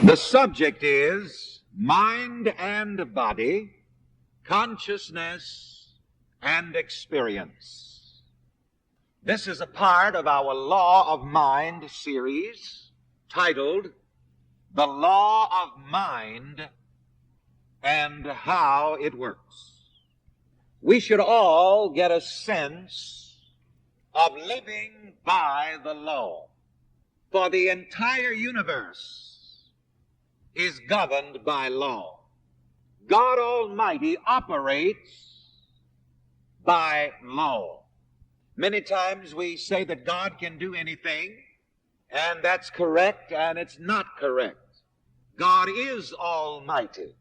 The subject is mind and body, consciousness and experience. This is a part of our Law of Mind series titled The Law of Mind and How It Works. We should all get a sense of living by the law, for the entire universe is governed by law. God Almighty operates by law. Many times we say that God can do anything, and that's correct, and it's not correct. God is almighty.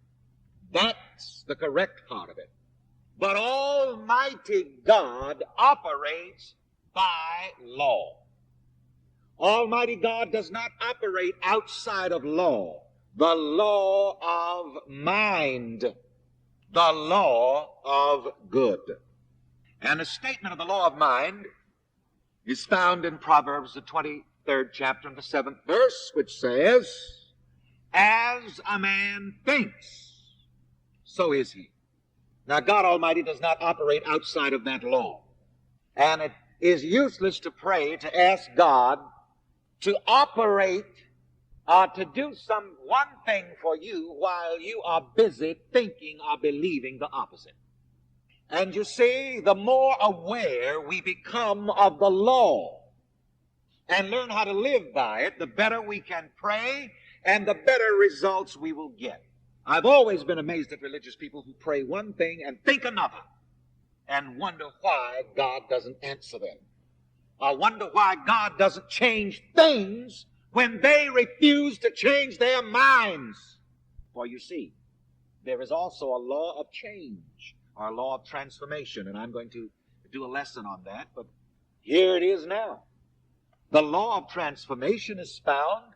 That's the correct part of it. But Almighty God operates by law. Almighty God does not operate outside of law. The law of mind, the law of good. And a statement of the law of mind is found in Proverbs, the 23rd chapter and the 7th verse, which says, "As a man thinks, so is he." Now, God Almighty does not operate outside of that law. And it is useless to pray to ask God to operate to do some one thing for you while you are busy thinking or believing the opposite. And you see, the more aware we become of the law and learn how to live by it, the better we can pray and the better results we will get. I've always been amazed at religious people who pray one thing and think another and wonder why God doesn't answer them. I wonder why God doesn't change things when they refuse to change their minds. For you see, there is also a law of change, or a law of transformation, and I'm going to do a lesson on that, but here it is now. The law of transformation is found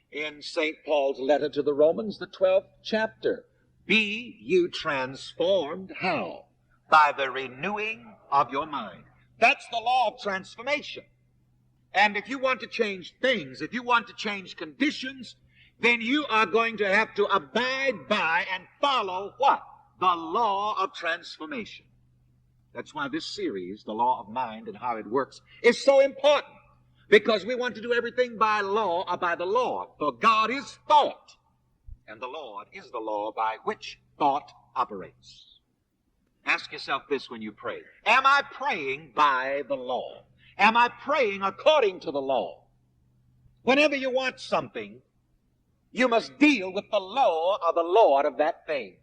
in St. Paul's letter to the Romans, the 12th chapter. Be you transformed, how? By the renewing of your mind. That's the law of transformation. And if you want to change things, if you want to change conditions, then you are going to have to abide by and follow what? The law of transformation. That's why this series, The Law of Mind and How It Works, is so important. Because we want to do everything by law or by the Lord. For God is thought, and the Lord is the law by which thought operates. Ask yourself this when you pray. Am I praying by the law? Am I praying according to the law? Whenever you want something, you must deal with the law or the Lord of that thing.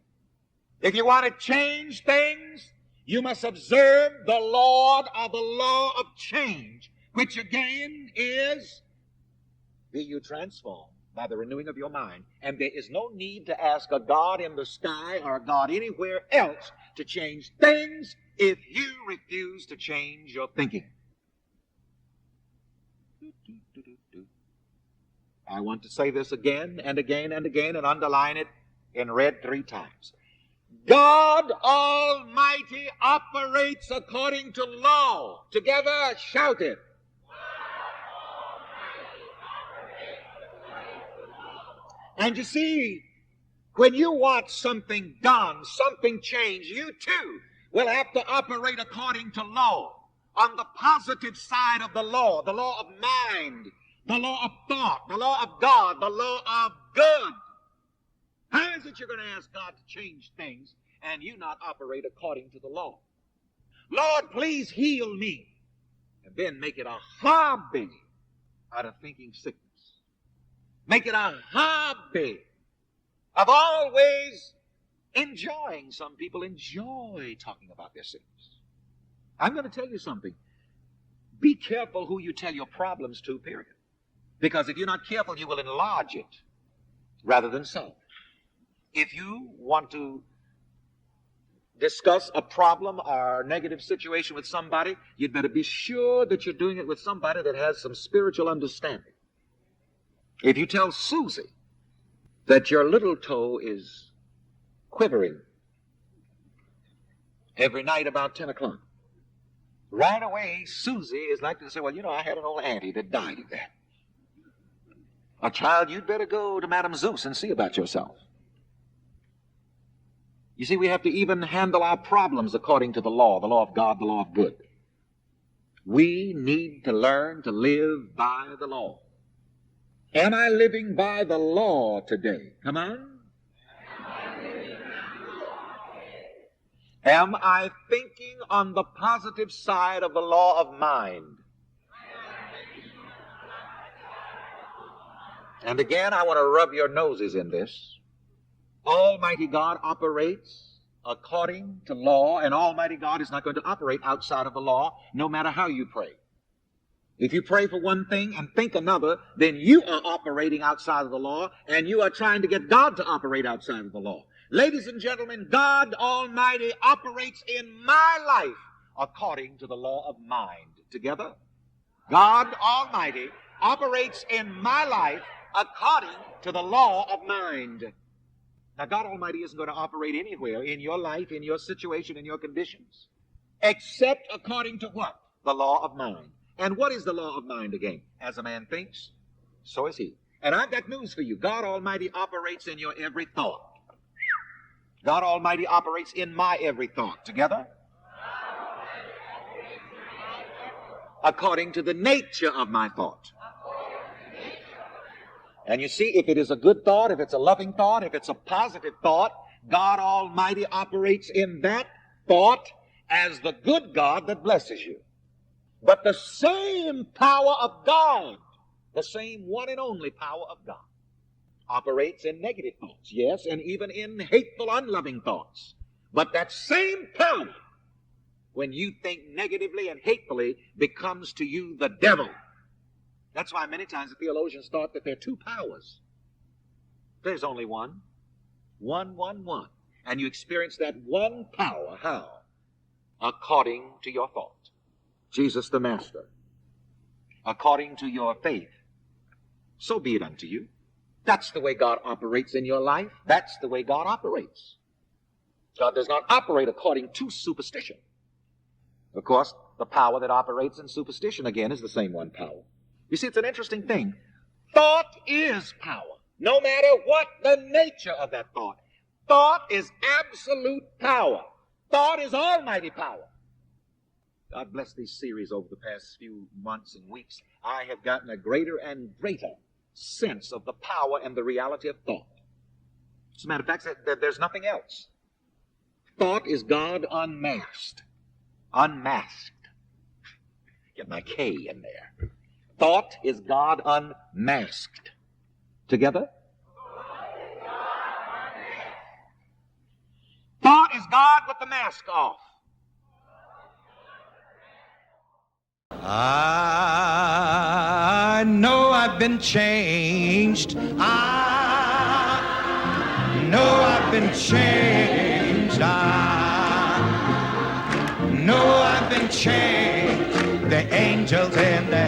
If you want to change things, you must observe the Lord or the law of change, which again is, be you transformed by the renewing of your mind. And there is no need to ask a God in the sky or a God anywhere else to change things if you refuse to change your thinking. I want to say this again and again and again and underline it in red 3 times. God Almighty operates according to law. Together, shout it. And you see, when you want something done, something changed, you too will have to operate according to law. On the positive side of the law of mind, the law of thought, the law of God, the law of good. How is it you're going to ask God to change things and you not operate according to the law? Lord, please heal me. And then make it a hobby out of thinking sickness. Make it a hobby of always enjoying. Some people enjoy talking about their sickness. I'm going to tell you something. Be careful who you tell your problems to, period. Because if you're not careful, you will enlarge it rather than solve it. If you want to discuss a problem or a negative situation with somebody, you'd better be sure that you're doing it with somebody that has some spiritual understanding. If you tell Susie that your little toe is quivering every night about 10 o'clock, right away Susie is likely to say, well, you know, I had an old auntie that died of that. A child, you'd better go to Madame Zeus and see about yourself. You see, we have to even handle our problems according to the law of God, the law of good. We need to learn to live by the law. Am I living by the law today? Come on. Am I thinking on the positive side of the law of mind? And again, I want to rub your noses in this. Almighty God operates according to law, and Almighty God is not going to operate outside of the law, no matter how you pray. If you pray for one thing and think another, then you are operating outside of the law, and you are trying to get God to operate outside of the law. Ladies and gentlemen, God Almighty operates in my life according to the law of mind. Together? God Almighty operates in my life according to the law of mind. Now, God Almighty isn't going to operate anywhere in your life, in your situation, in your conditions, except according to what? The law of mind. And what is the law of mind again? As a man thinks, so is he. And I've got news for you. God Almighty operates in your every thought. God Almighty operates in my every thought. Together? According to the nature of my thought. And you see, if it is a good thought, if it's a loving thought, if it's a positive thought, God Almighty operates in that thought as the good God that blesses you. But the same power of God, the same one and only power of God, operates in negative thoughts, yes, and even in hateful, unloving thoughts. But that same power, when you think negatively and hatefully, becomes to you the devil. That's why many times the theologians thought that there are two powers. There's only one. One. And you experience that one power. How? According to your thought. Jesus the Master. According to your faith. So be it unto you. That's the way God operates in your life. That's the way God operates. God does not operate according to superstition. Of course, the power that operates in superstition, again, is the same one power. You see, it's an interesting thing. Thought is power, no matter what the nature of that thought. Thought is absolute power. Thought is almighty power. God bless these series over the past few months and weeks. I have gotten a greater and greater sense of the power and the reality of thought. As a matter of fact, there's nothing else. Thought is God unmasked. Unmasked. Get my K in there. Thought is God unmasked. Together? Thought is God with the mask off. I know I've been changed. I know I've been changed. I know I've been changed. The angels in the